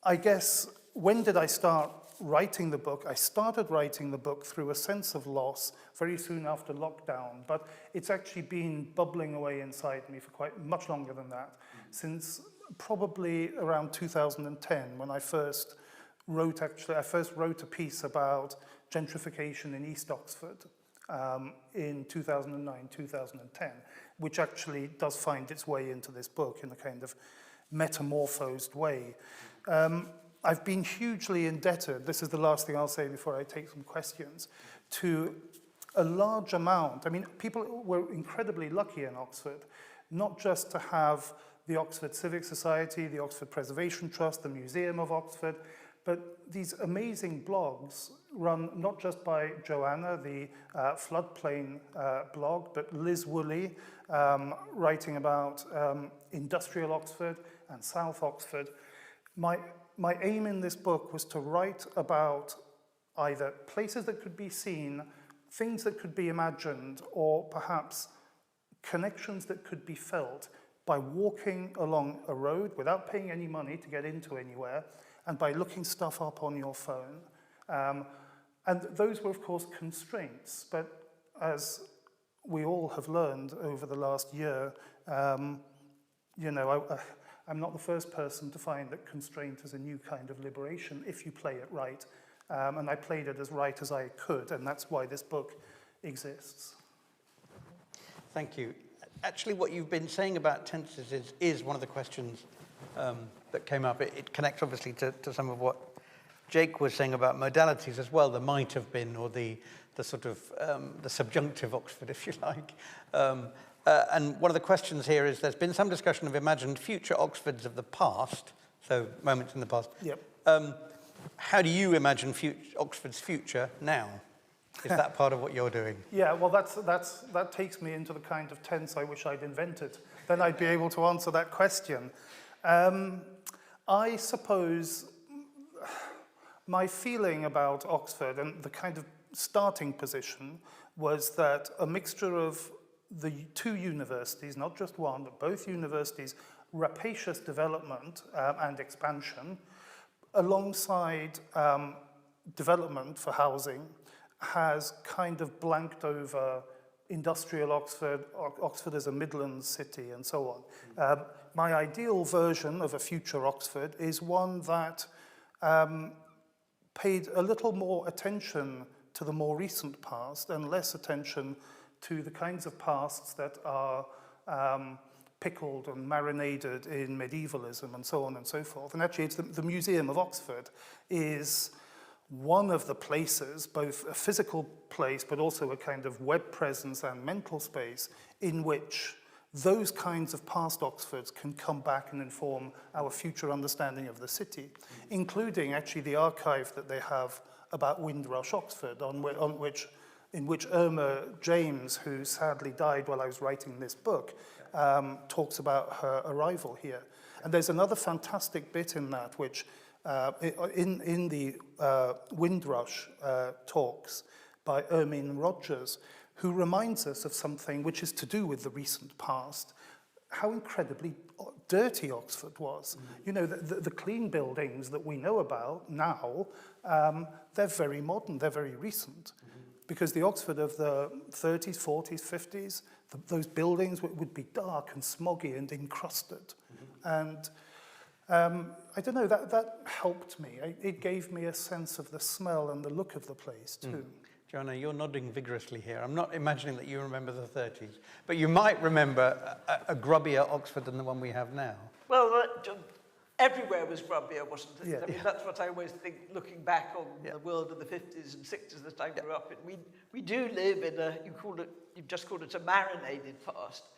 [SPEAKER 2] I guess, when did I start writing the book? I started writing the book through a sense of loss very soon after lockdown, but it's actually been bubbling away inside me for quite much longer than that, since probably around 2010, when I first wrote a piece about gentrification in East Oxford in 2009, 2010, which actually does find its way into this book in a kind of metamorphosed way. I've been hugely indebted, this is the last thing I'll say before I take some questions, to a large amount. I mean, people were incredibly lucky in Oxford, not just to have the Oxford Civic Society, the Oxford Preservation Trust, the Museum of Oxford, but these amazing blogs run not just by Joanna, the floodplain blog, but Liz Woolley, writing about industrial Oxford and South Oxford. My aim in this book was to write about either places that could be seen, things that could be imagined, or perhaps connections that could be felt by walking along a road without paying any money to get into anywhere, and by looking stuff up on your phone. And those were, of course, constraints, but as we all have learned over the last year, you know, I'm not the first person to find that constraint is a new kind of liberation if you play it right. And I played it as right as I could, and that's why this book exists.
[SPEAKER 1] Thank you. Actually, what you've been saying about tenses is one of the questions that came up. It connects, obviously, to some of what Jake was saying about modalities as well, the might have been, or the sort of the subjunctive Oxford, if you like. And one of the questions here is, there's been some discussion of imagined future Oxfords of the past, so moments in the past.
[SPEAKER 2] Yep.
[SPEAKER 1] How do you imagine Oxford's future now? Is that part of what you're doing?
[SPEAKER 2] Yeah, well, that takes me into the kind of tense I wish I'd invented. Then I'd be able to answer that question. I suppose my feeling about Oxford and the kind of starting position was that a mixture of the two universities, not just one, but both universities, rapacious development and expansion, alongside development for housing, has kind of blanked over industrial Oxford, Oxford as a Midlands city, and so on. My ideal version of a future Oxford is one that paid a little more attention to the more recent past and less attention to the kinds of pasts that are pickled and marinated in medievalism and so on and so forth. And actually, it's the Museum of Oxford is one of the places, both a physical place, but also a kind of web presence and mental space in which those kinds of past Oxfords can come back and inform our future understanding of the city, including actually the archive that they have about Windrush, Oxford, in which Irma James, who sadly died while I was writing this book, talks about her arrival here. And there's another fantastic bit in that, which in the Windrush talks by Ermine Rogers, who reminds us of something which is to do with the recent past, how incredibly dirty Oxford was. You know, the clean buildings that we know about now, they're very modern, they're very recent. Because the Oxford of the 30s, 40s, 50s, those buildings would be dark and smoggy and encrusted. And I don't know, that helped me. It gave me a sense of the smell and the look of the place too.
[SPEAKER 1] Joanna, you're nodding vigorously here. I'm not imagining that you remember the 30s, but you might remember a grubbier Oxford than the one we have now.
[SPEAKER 4] Well, everywhere was grubbier, wasn't it?
[SPEAKER 2] Yeah.
[SPEAKER 4] I mean, that's what I always think, looking back on the world of the 50s and 60s that I grew up in. We do live in you've just called it a marinated past,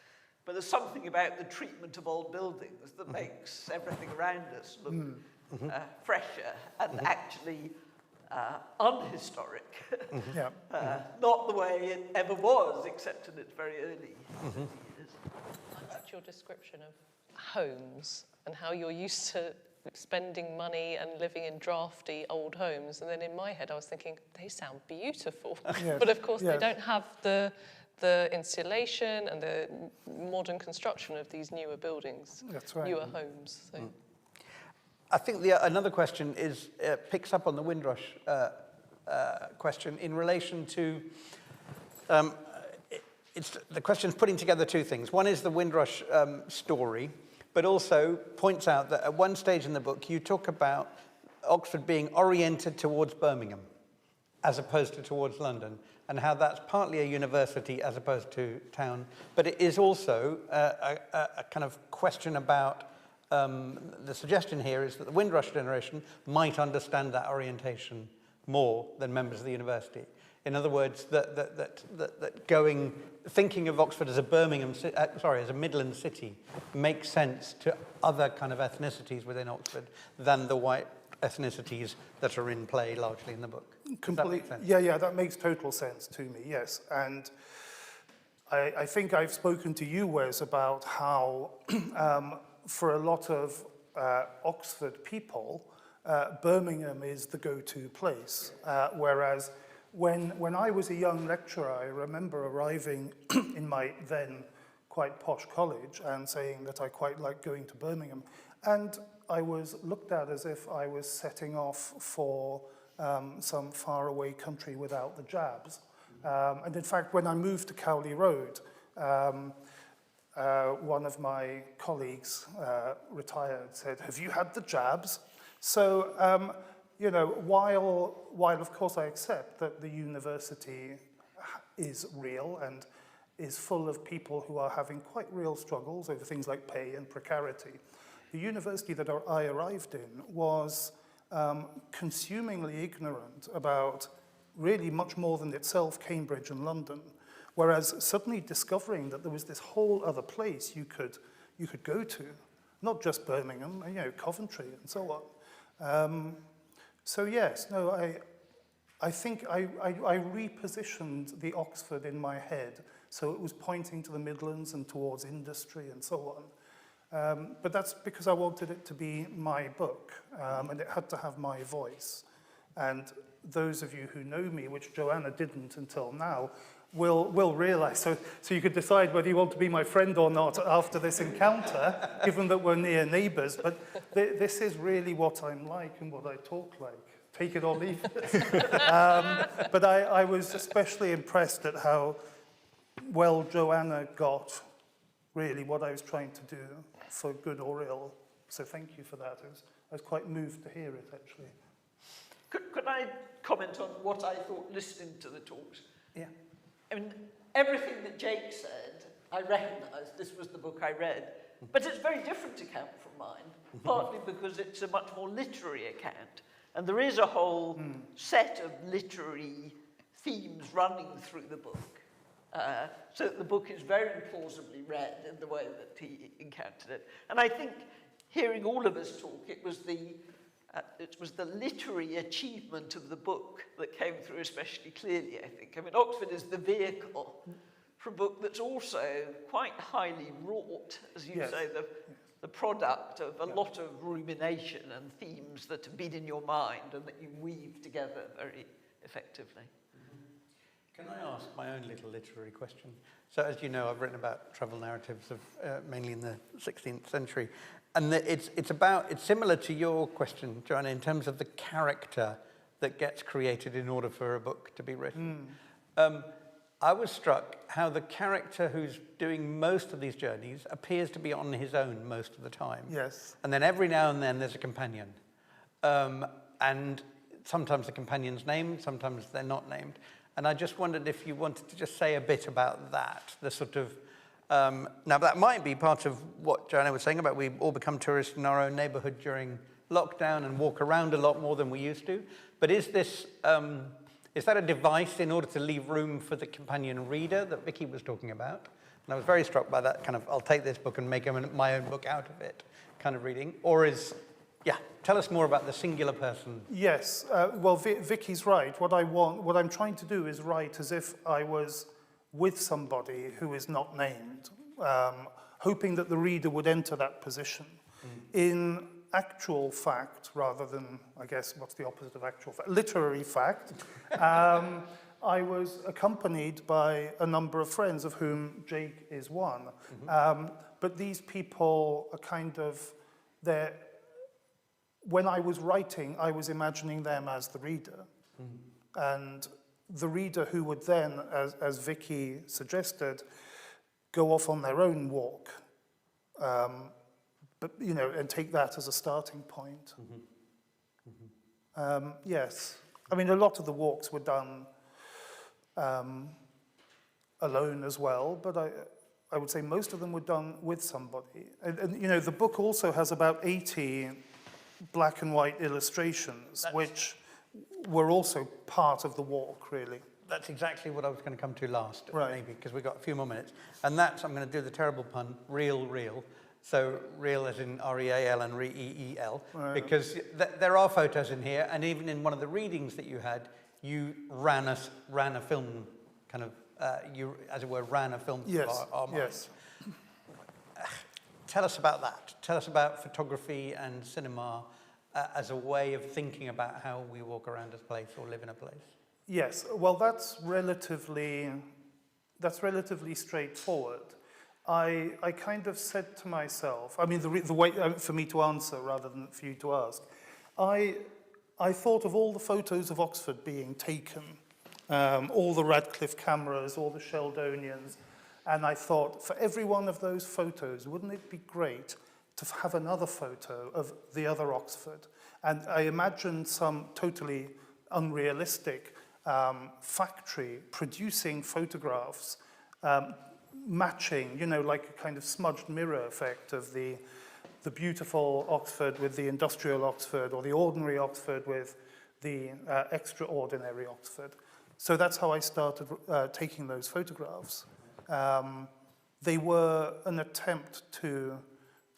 [SPEAKER 4] but there's something about the treatment of old buildings that makes everything around us look fresher and actually unhistoric. Not the way it ever was, except in its very early years.
[SPEAKER 5] I liked your description of homes and how you're used to spending money and living in drafty old homes. And then in my head, I was thinking, they sound beautiful.
[SPEAKER 2] Yes.
[SPEAKER 5] But of course,
[SPEAKER 2] Yes.
[SPEAKER 5] they don't have the insulation and the modern construction of these newer buildings,
[SPEAKER 2] That's right.
[SPEAKER 5] newer homes. So.
[SPEAKER 1] I think another question picks up on the Windrush question in relation to, the question's putting together two things. One is the Windrush story, but also points out that at one stage in the book, you talk about Oxford being oriented towards Birmingham as opposed to towards London, and how that's partly a university as opposed to town, but it is also a kind of question about the suggestion here is that the Windrush generation might understand that orientation more than members of the university. In other words, thinking of Oxford as as a Midland city makes sense to other kind of ethnicities within Oxford than the white ethnicities that are in play largely in the book. Does that make sense?
[SPEAKER 2] Yeah, that makes total sense to me, yes. And I think I've spoken to you, Wes, about how for a lot of Oxford people, Birmingham is the go-to place, whereas when I was a young lecturer, I remember arriving in my then quite posh college and saying that I quite liked going to Birmingham. And I was looked at as if I was setting off for some faraway country without the jabs. And in fact, when I moved to Cowley Road, one of my colleagues, retired, said, "Have you had the jabs?" So, you know, while of course I accept that the university is real and is full of people who are having quite real struggles over things like pay and precarity, the university that I arrived in was consumingly ignorant about really much more than itself, Cambridge and London. Whereas suddenly discovering that there was this whole other place you could go to, not just Birmingham, you know, Coventry and so on. So yes, no, I think I repositioned the Oxford in my head, so it was pointing to the Midlands and towards industry and so on. But that's because I wanted it to be my book, and it had to have my voice. And those of you who know me, which Joanna didn't until now, will realize. So you could decide whether you want to be my friend or not after this encounter, given that we're near neighbors. But this is really what I'm like and what I talk like. Take it or leave it. But I was especially impressed at how well, Joanna got really what I was trying to do, for good or ill. So thank you for that. I was quite moved to hear it, actually.
[SPEAKER 4] Could I comment on what I thought listening to the talks?
[SPEAKER 1] Yeah.
[SPEAKER 4] I mean, everything that Jake said, I recognised. This was the book I read. But it's a very different account from mine, partly because it's a much more literary account. And there is a whole set of literary themes running through the book. So that the book is very plausibly read in the way that he encountered it. And I think, hearing all of us talk, it was the literary achievement of the book that came through especially clearly, I think. I mean, Oxford is the vehicle for a book that's also quite highly wrought, as you say, the product of a lot of rumination and themes that have been in your mind and that you weave together very effectively.
[SPEAKER 1] Can I ask my own little literary question? So, as you know, I've written about travel narratives of mainly in the 16th century, and it's similar to your question, Joanna, in terms of the character that gets created in order for a book to be written. I was struck how the character who's doing most of these journeys appears to be on his own most of the time.
[SPEAKER 2] Yes.
[SPEAKER 1] And then every now and then there's a companion, and sometimes the companion's named, sometimes they're not named. And I just wondered if you wanted to just say a bit about that, the sort of, now that might be part of what Joanna was saying about we all become tourists in our own neighborhood during lockdown and walk around a lot more than we used to. But is that a device in order to leave room for the companion reader that Vicky was talking about? And I was very struck by that kind of, I'll take this book and make my own book out of it kind of reading. Or tell us more about the singular person.
[SPEAKER 2] Yes, well, Vicky's right. What I'm trying to do is write as if I was with somebody who is not named, hoping that the reader would enter that position. In actual fact, rather than, I guess, what's the opposite of actual fact? Literary fact. I was accompanied by a number of friends, of whom Jake is one. But these people are kind of, when I was writing, I was imagining them as the reader. And the reader who would then, as Vicky suggested, go off on their own walk. But, and take that as a starting point. Yes. I mean, a lot of the walks were done alone as well, but I would say most of them were done with somebody. And the book also has about 80 black and white illustrations, which were also part of the walk, really.
[SPEAKER 1] That's exactly what I was going to come to last,
[SPEAKER 2] Right.
[SPEAKER 1] maybe, because we've got a few more minutes. And that's, I'm going to do the terrible pun, real. So real as in R-E-A-L and re-E-E-L,
[SPEAKER 2] Right.
[SPEAKER 1] because there are photos in here, and even in one of the readings that you had, you ran a film, kind of, you, as it were, ran a film through our minds.
[SPEAKER 2] Yes.
[SPEAKER 1] Tell us about that. Tell us about photography and cinema as a way of thinking about how we walk around a place or live in a place.
[SPEAKER 2] Yes, well, that's relatively straightforward. I kind of said to myself, I mean, the way for me to answer rather than for you to ask, I thought of all the photos of Oxford being taken, all the Radcliffe cameras, all the Sheldonians, and I thought, for every one of those photos, wouldn't it be great to have another photo of the other Oxford? And I imagined some totally unrealistic factory producing photographs matching, like a kind of smudged mirror effect of the beautiful Oxford with the industrial Oxford, or the ordinary Oxford with the extraordinary Oxford. So that's how I started taking those photographs. They were an attempt to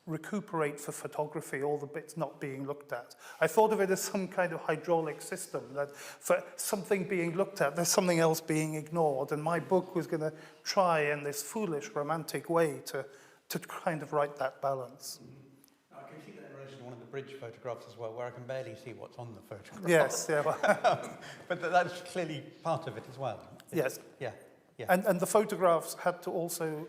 [SPEAKER 2] recuperate for photography all the bits not being looked at. I thought of it as some kind of hydraulic system, that for something being looked at, there's something else being ignored, and my book was going to try in this foolish, romantic way to kind of write that balance.
[SPEAKER 1] I can see that in relation to one of the bridge photographs as well, where I can barely see what's on the photograph.
[SPEAKER 2] Yes, yeah.
[SPEAKER 1] But that's clearly part of it as well.
[SPEAKER 2] Yes.
[SPEAKER 1] Yeah.
[SPEAKER 2] And the photographs had to also,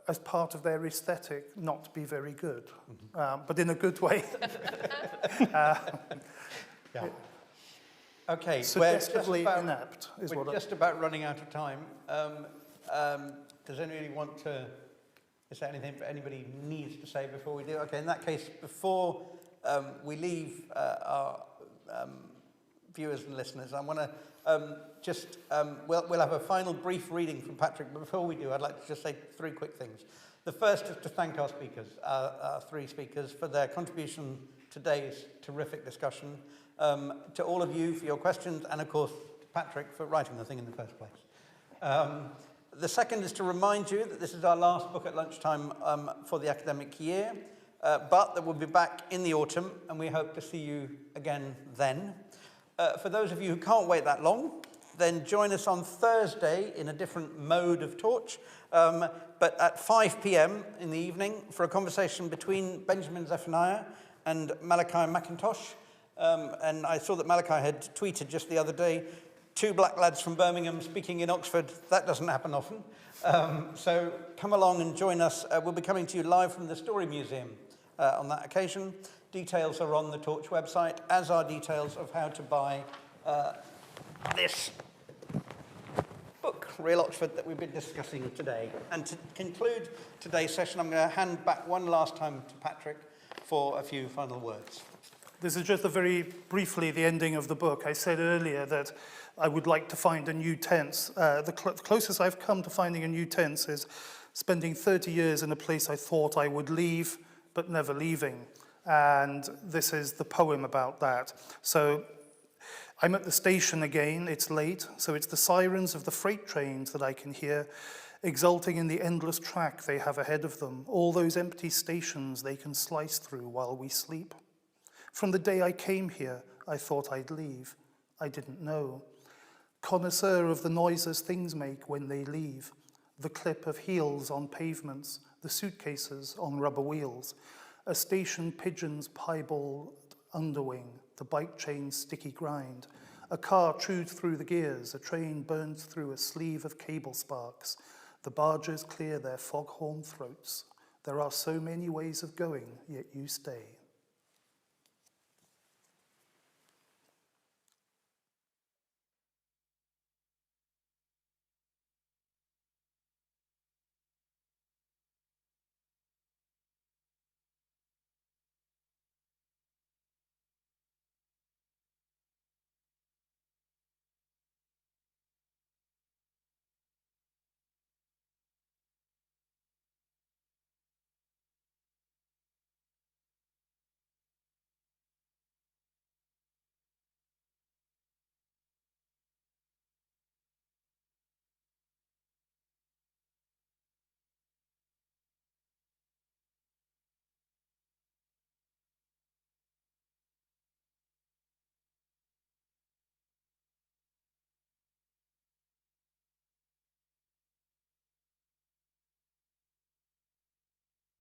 [SPEAKER 2] as part of their aesthetic, not be very good, but in a good way.
[SPEAKER 1] Yeah. Okay,
[SPEAKER 2] Suggestively inept is what
[SPEAKER 1] we're just about running out of time. Does anybody want to, is there anything anybody needs to say before we do? Okay, in that case, before we leave our viewers and listeners, I want to we'll have a final brief reading from Patrick, but before we do, I'd like to just say 3 quick things. The first is to thank our speakers, our 3 speakers, for their contribution to today's terrific discussion, to all of you for your questions, and of course, to Patrick for writing the thing in the first place. The second is to remind you that this is our last book at lunchtime for the academic year, but that we'll be back in the autumn, and we hope to see you again then. For those of you who can't wait that long, then join us on Thursday in a different mode of torch, but at 5 p.m. in the evening for a conversation between Benjamin Zephaniah and Malachi McIntosh. And I saw that Malachi had tweeted just the other day, 2 black lads from Birmingham speaking in Oxford. That doesn't happen often. So come along and join us. We'll be coming to you live from the Story Museum on that occasion. Details are on the Torch website, as are details of how to buy this book, Real Oxford, that we've been discussing today. And to conclude today's session, I'm going to hand back one last time to Patrick for a few final words.
[SPEAKER 2] This is just very briefly the ending of the book. I said earlier that I would like to find a new tense. The closest I've come to finding a new tense is spending 30 years in a place I thought I would leave, but never leaving. And this is the poem about that. So I'm at the station again, it's late, so it's the sirens of the freight trains that I can hear, exulting in the endless track they have ahead of them, all those empty stations they can slice through while we sleep. From the day I came here, I thought I'd leave. I didn't know. Connoisseur of the noises things make when they leave, the clip of heels on pavements, the suitcases on rubber wheels, a station pigeon's piebald underwing, the bike chain's sticky grind, a car chewed through the gears, a train burns through a sleeve of cable sparks, the barges clear their foghorn throats. There are so many ways of going, yet you stay.